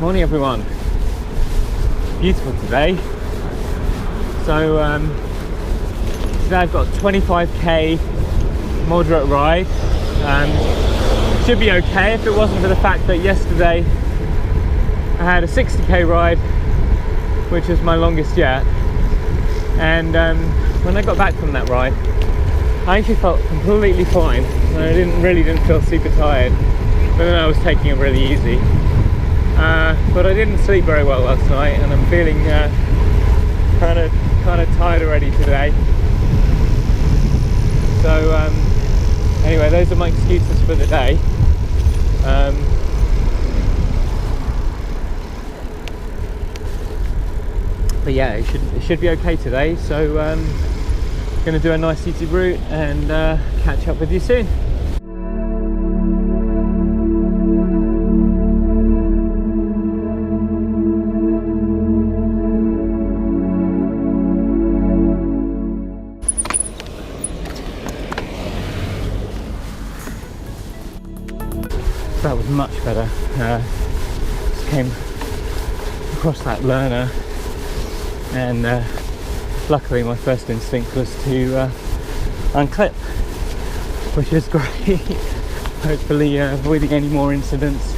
Morning everyone. Beautiful today. So today I've got 25k moderate ride. Should be okay if it wasn't for the fact that yesterday I had a 60k ride, which is my longest yet. And when I got back from that ride, I actually felt completely fine. I didn't feel super tired, but then I was taking it really easy. But I didn't sleep very well last night, and I'm feeling kind of tired already today. So anyway, those are my excuses for the day. But yeah, it should be okay today. So going to do a nice easy route and catch up with you soon. That was much better. Just came across that learner, and luckily my first instinct was to unclip, which is great. Hopefully avoiding any more incidents.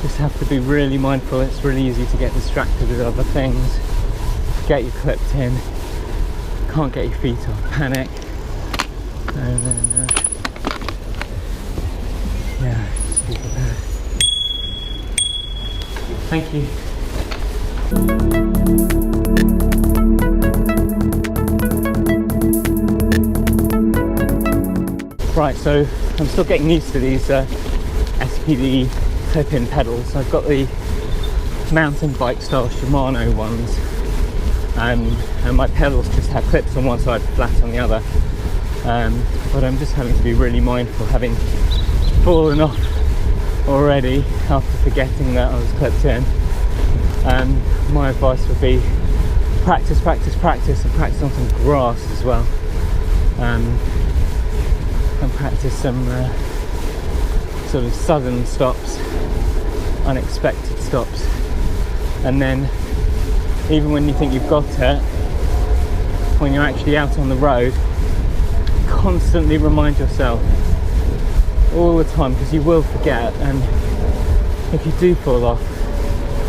Just have to be really mindful. It's really easy to get distracted with other things. Get you clipped in, can't get your feet on, panic, and then yeah. Thank you. Right, so I'm still getting used to these SPD clip-in pedals. I've got the mountain bike style Shimano ones, and my pedals just have clips on one side, flat on the other. But I'm just having to be really mindful, having fallen off already after forgetting that I was clipped in. My advice would be practice and practice on some grass as well, and practice some sort of sudden stops, unexpected stops, and then even when you think you've got it, when you're actually out on the road, constantly remind yourself all the time, because you will forget. And if you do fall off,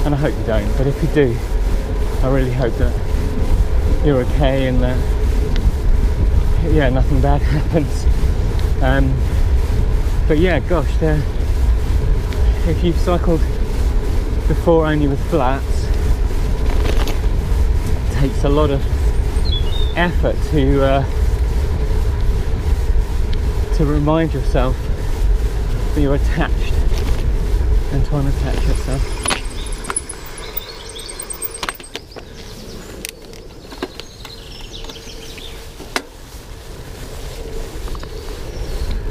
and I hope you don't, but if you do, I really hope that you're okay and that, yeah, nothing bad happens. But yeah, gosh, if you've cycled before only with flats, it takes a lot of effort to remind yourself that you're attached and to unattach yourself.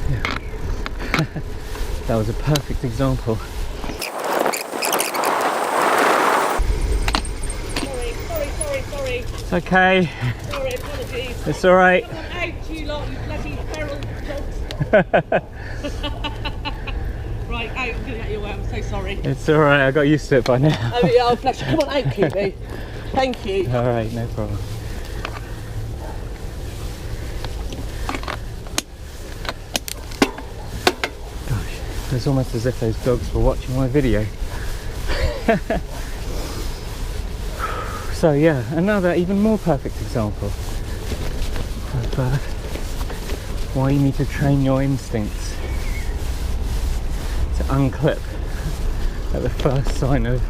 Yeah. That was a perfect example. Sorry. It's okay. Sorry, apologies. It's alright. I went out you lot, you bloody feral dogs. Right, out, I'm gonna get you away, I'm so sorry. It's alright, I got used to it by now. Oh yeah, bless you. Come on out, Cutie. Thank you. Alright, no problem. Gosh, it's almost as if those dogs were watching my video. So yeah, another even more perfect example of why you need to train your instincts to unclip at the first sign of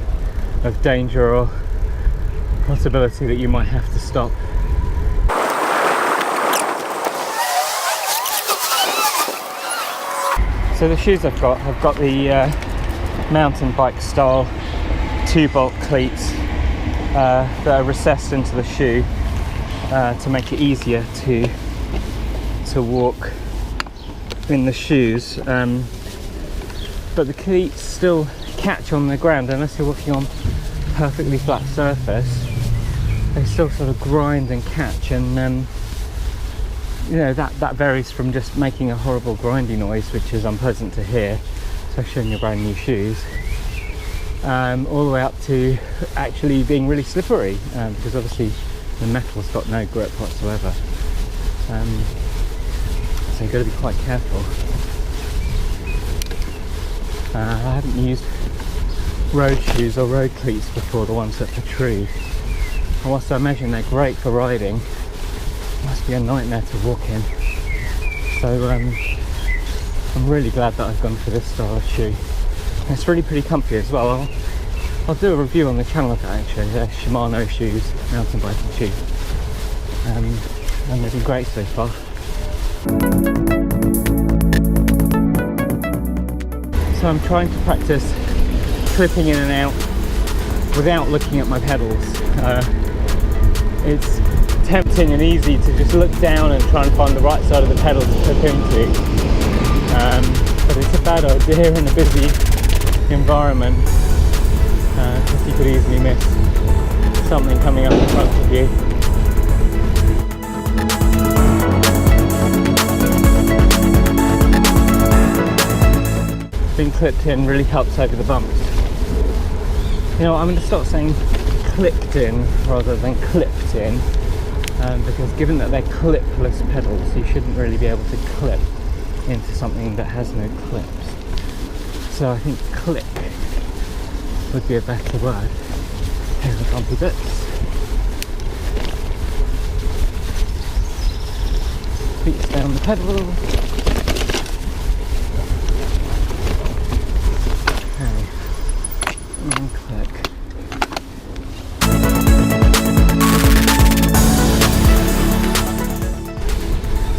danger or possibility that you might have to stop. So the shoes I've got the mountain bike style 2-bolt cleats that are recessed into the shoe to make it easier to walk in the shoes, but the cleats still catch on the ground unless you're walking on perfectly flat surface. They still sort of grind and catch, and you know, that varies from just making a horrible grindy noise, which is unpleasant to hear, especially in your brand new shoes, all the way up to actually being really slippery, because obviously the metal's got no grip whatsoever. So you've got to be quite careful. I haven't used road shoes or road cleats before, the ones that protrude. And whilst I imagine they're great for riding, it must be a nightmare to walk in. So I'm really glad that I've gone for this style of shoe. And it's really pretty comfy as well. I'll do a review on the channel of that actually. They're Shimano shoes, mountain biking shoes. And they've been great so far. So I'm trying to practice clipping in and out without looking at my pedals. It's tempting and easy to just look down and try and find the right side of the pedal to clip into. But it's a bad idea in a busy environment, because you could easily miss something coming up in front of you. Being clipped in really helps over the bumps. You know, I'm going to start saying clipped in rather than clipped in, because given that they're clipless pedals, you shouldn't really be able to clip into something that has no clips. So I think click would be a better word. Here are the bumpy bits. Feet down the pedal. And click.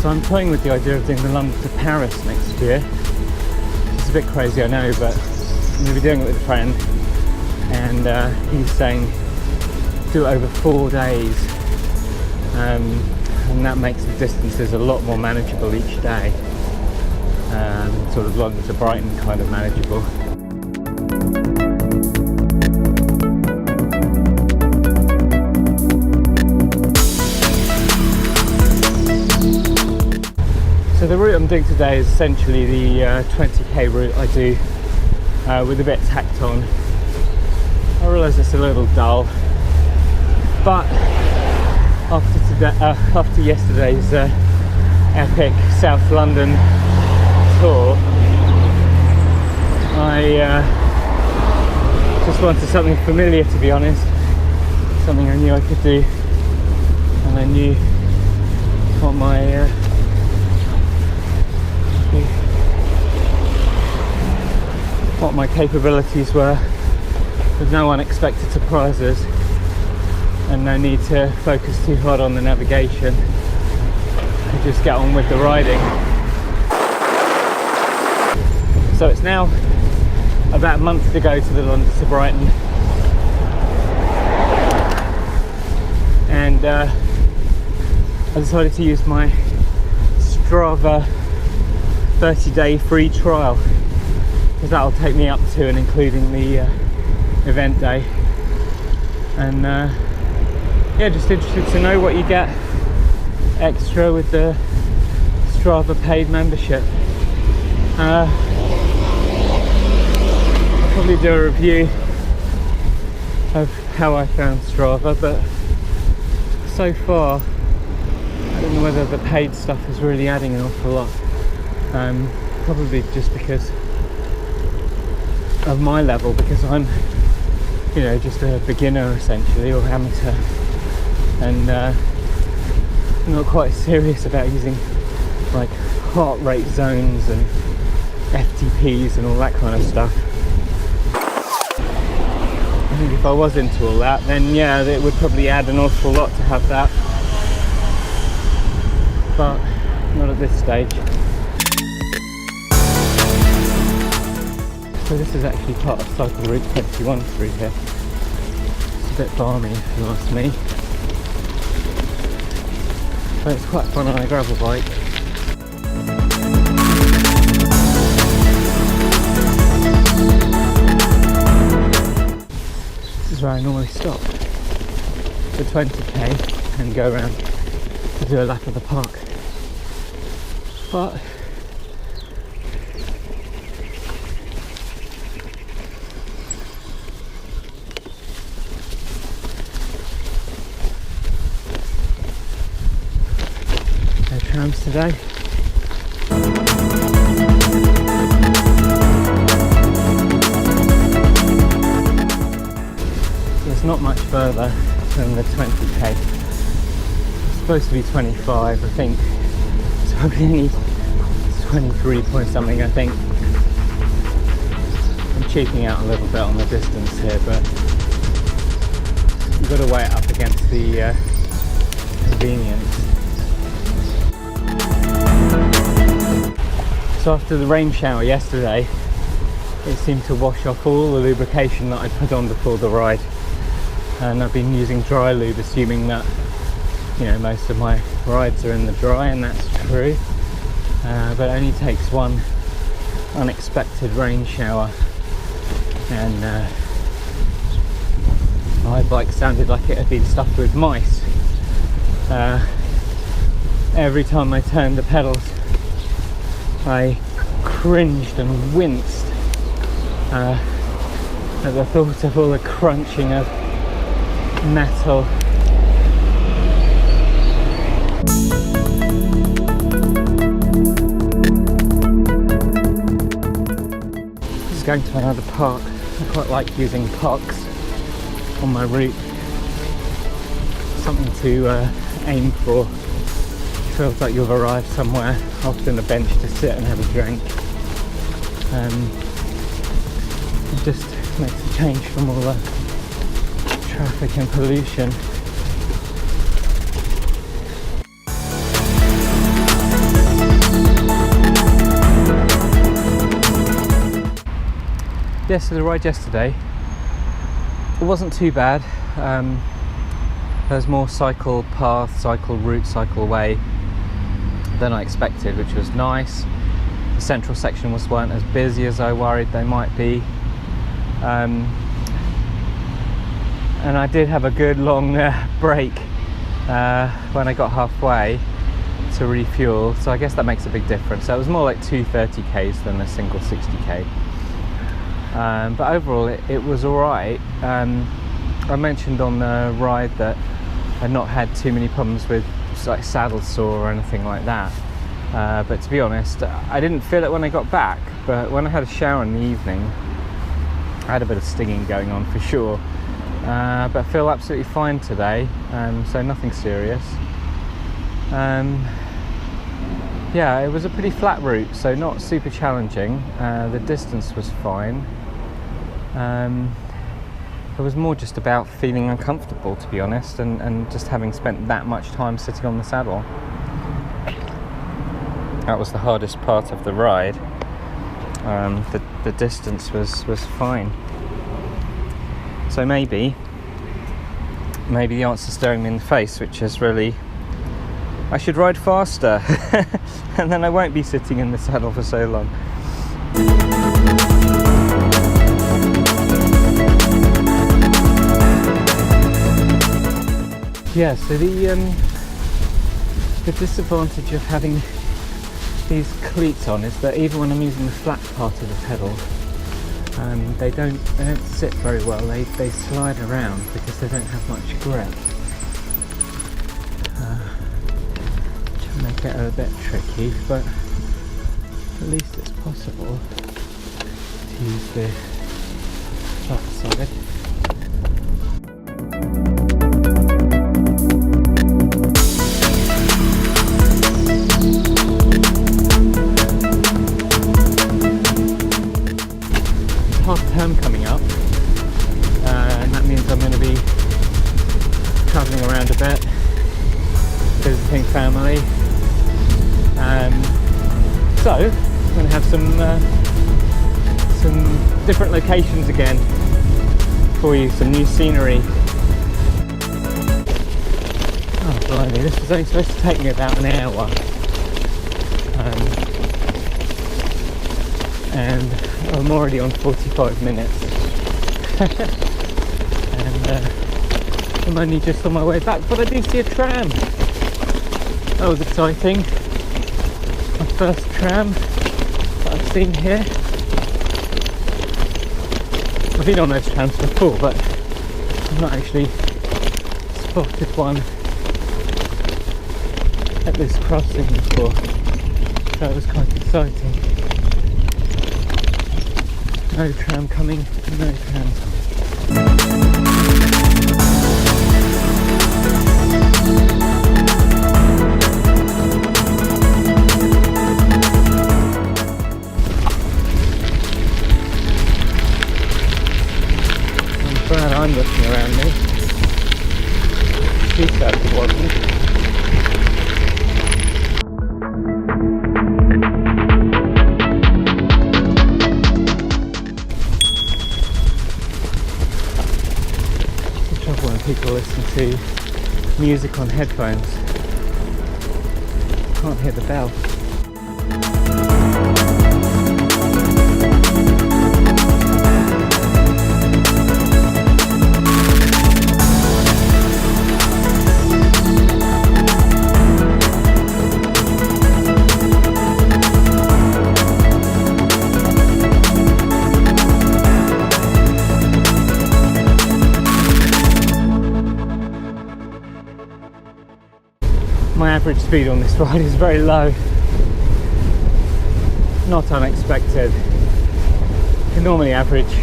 So I'm toying with the idea of doing the London to Paris next year. It's a bit crazy, I know, but I'm going to be doing it with a friend, and he's saying do it over 4 days, and that makes the distances a lot more manageable each day, sort of London to Brighton kind of manageable. So the route I'm doing today is essentially the 20k route I do with a bit tacked on. I realise it's a little dull, but after yesterday's epic South London tour, I just wanted something familiar, to be honest, something I knew I could do, and I knew what my capabilities were, with no unexpected surprises and no need to focus too hard on the navigation. I just get on with the riding. So it's now about a month to go to the London to Brighton, and I decided to use my Strava 30-day free trial, because that'll take me up to and including the event day. And yeah, just interested to know what you get extra with the Strava paid membership. I'll probably do a review of how I found Strava, but so far I don't know whether the paid stuff is really adding an awful lot. Probably just because of my level, because I'm, you know, just a beginner essentially, or amateur, and I'm not quite serious about using like heart rate zones and FTPs and all that kind of stuff. I think if I was into all that, then yeah, it would probably add an awful lot to have that, but not at this stage. So this is actually part of cycle route 21 through here. It's a bit balmy if you ask me, but it's quite fun on a gravel bike. This is where I normally stop for 20k and go around to do a lap of the park, but times today. It's not much further than the 20k. It's supposed to be 25, I think. It's probably only 23 point something, I think. I'm cheaping out a little bit on the distance here, but you've got to weigh it up against the convenience. So after the rain shower yesterday, it seemed to wash off all the lubrication that I put on before the ride. And I've been using dry lube, assuming that, you know, most of my rides are in the dry, and that's true. But it only takes one unexpected rain shower, and my bike sounded like it had been stuffed with mice. Every time I turned the pedals, I cringed and winced at the thought of all the crunching of metal. Just going to another park. I quite like using parks on my route. Something to aim for. Feels like you've arrived somewhere, often a bench to sit and have a drink. It just makes a change from all the traffic and pollution. Yeah, so the ride yesterday, it wasn't too bad. There's more cycle path, cycle route, cycle way than I expected, which was nice. The central section weren't as busy as I worried they might be. And I did have a good long break when I got halfway to refuel, so I guess that makes a big difference. So it was more like 2 30k's than a single 60k. But overall it was alright. I mentioned on the ride that I'd not had too many problems with like saddle sore or anything like that. But to be honest, I didn't feel it when I got back, but when I had a shower in the evening, I had a bit of stinging going on for sure. But I feel absolutely fine today, so nothing serious. Yeah, it was a pretty flat route, so not super challenging. The distance was fine. It was more just about feeling uncomfortable, to be honest, and just having spent that much time sitting on the saddle. That was the hardest part of the ride. The distance was fine. So maybe the answer's staring me in the face, which is really, I should ride faster, and then I won't be sitting in the saddle for so long. Yeah, so the disadvantage of having these cleats on is that even when I'm using the flat part of the pedal, they don't sit very well. They slide around because they don't have much grip. Which make it a bit tricky, but at least it's possible to use the flat side. Term coming up, and that means I'm going to be travelling around a bit, visiting family. So I'm going to have some different locations again for you, some new scenery. Oh blimey, this was only supposed to take me about an hour, and I'm already on 45 minutes. And I'm only just on my way back, but I do see a tram. That was exciting. My first tram that I've seen here. I've been on those trams before, but I've not actually spotted one at this crossing before. That was quite exciting. No tram coming, no tram coming. I'm glad I'm looking around me. She certainly wasn't. People listen to music on headphones. Can't hear the bell. My average speed on this ride is very low. Not unexpected. I can normally average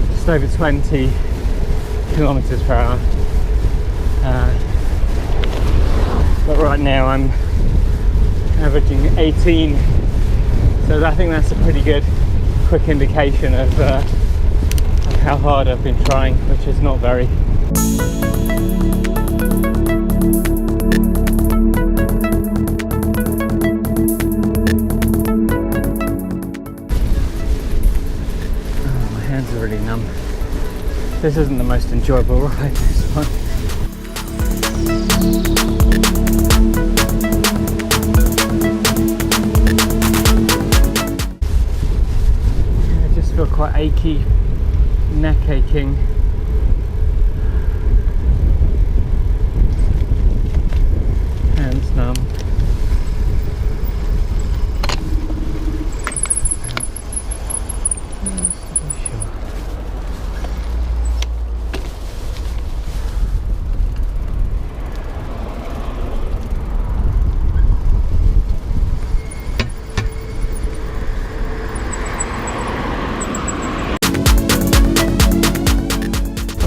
just over 20 kilometers per hour. But right now I'm averaging 18. So I think that's a pretty good quick indication of how hard I've been trying, which is not very. Really numb. This isn't the most enjoyable ride, this one. I just feel quite achy, neck aching. Hands numb.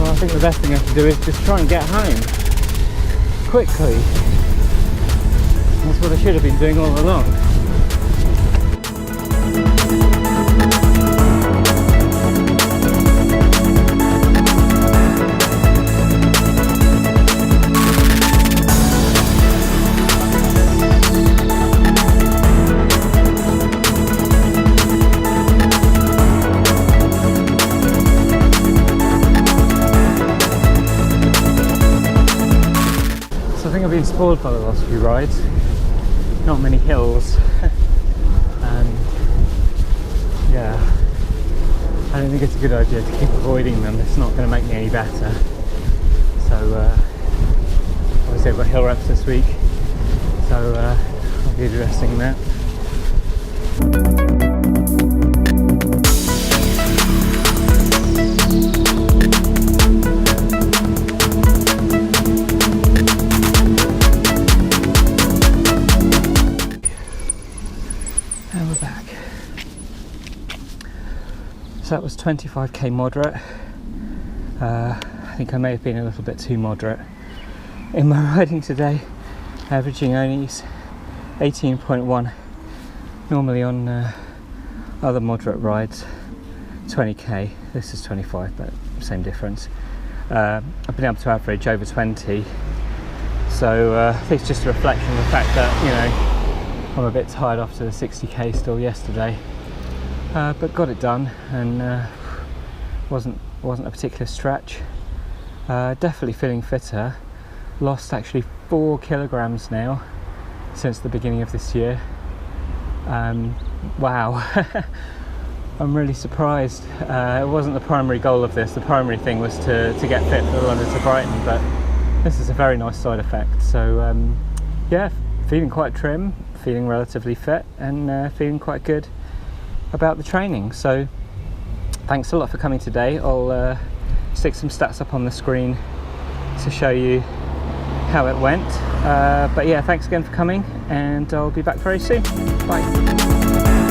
I think the best thing I can do is just try and get home quickly. That's what I should have been doing all along. I think I've been spoiled by the last few rides. Not many hills, and yeah, I don't think it's a good idea to keep avoiding them. It's not going to make me any better. So obviously I've got hill reps this week, so I'll be addressing that. And we're back. So that was 25k moderate. I think I may have been a little bit too moderate in my riding today, averaging only 18.1. Normally on other moderate rides 20k, this is 25, but same difference. I've been able to average over 20, so I think it's just a reflection of the fact that, you know, I'm a bit tired after the 60k still yesterday, but got it done, and wasn't a particular stretch. Definitely feeling fitter. Lost actually 4 kilograms now since the beginning of this year. Wow. I'm really surprised. It wasn't the primary goal of this. The primary thing was to get fit for the London to Brighton, but this is a very nice side effect. So yeah, feeling quite trim, feeling relatively fit, and feeling quite good about the training. So thanks a lot for coming today. I'll stick some stats up on the screen to show you how it went. But yeah, thanks again for coming, and I'll be back very soon. Bye.